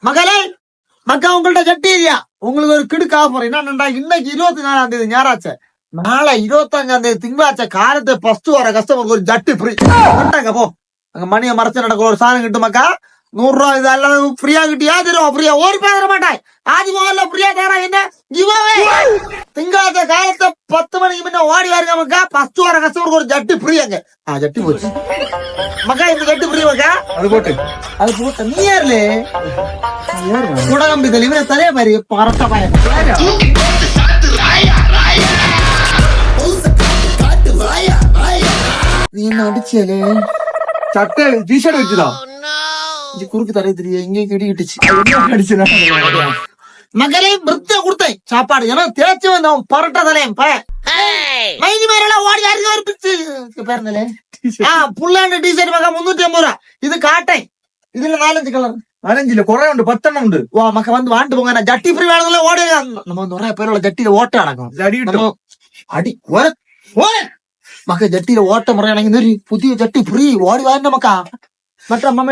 மகளே மக்கா உங்கள்ட்ட ஜட்டி இல்லையா? உங்களுக்கு ஒரு கிடுக்கு ஆஃபர் என்னன்னா, இன்னைக்கு 24ஆம் தேதி ஞாயிறாச்ச, நாளை 25ஆம் தேதி திங்களாச்ச, காலத்தை ஃபர்ஸ்ட் வர கஸ்டமருக்கு ஒரு ஜட்டி ஃப்ரீ. பண்ணிட்டாங்க போ. அங்க மணியை மறைச்சு நடக்கிற ஒரு சாதனம் கிட்டு மக்கா 100 ரூபா இதெல்லாம் ஃப்ரீயா கிட்டியா தருவோம். ஃப்ரீயா ஒரு பேர் தர மாட்டாய். ஆதி முதல்ல ஃப்ரீயா தரா என்ன இவவே திங்காத காலத்தை 10 மணிக்கு முன்ன ஓடி வாருங்க மக்கா. ஃபர்ஸ்ட் வர கஸ்டமருக்கு ஒரு ஜட்டி ஃப்ரீ. அங்க ஜட்டி போச்சு மக்கா. இந்த ஜட்டி ஃப்ரீ மக்கா. அது போட்ட நீ யாருல குடகம்பி தெளிவு தரே மாதிரி பரட்ட பையன் நீ என்ன அடிச்சே சட்டை டிஷர்ட் வச்சுதா குறுக்கு தரைய தெரியும் இங்கே கிட்டிக்கிட்டுச்சு. மகளே மிருத்த கொடுத்தேன் சாப்பாடு ஏன்னா தேய்ச்சி வந்தவன் பரட்ட தலையன் மைதி மாதிரிலாம் ஓடி யாருக்கு ஒரு பிச்சு பேருந்தே புல்லாண்டு டிஷர்ட் மகா 350 ரூபா. இது காட்டேன். இதுல 4-5 கலர் 4 இல்ல குறை உண்டு 10 உண்டு. வா மக்க வந்து வாண்டு போங்க. நான் ஜட்டி ஃப்ரீ வேணுங்களா ஓடி நம்ம வந்து நிறைய பேரோட ஜட்டியில ஓட்ட நடக்கும். அடி மக்க ஜட்டியில ஓட்ட முறை எனக்கு புதிய ஜட்டி ஃப்ரீ ஓடி வாங்க மக்கா. மற்ற அம்மா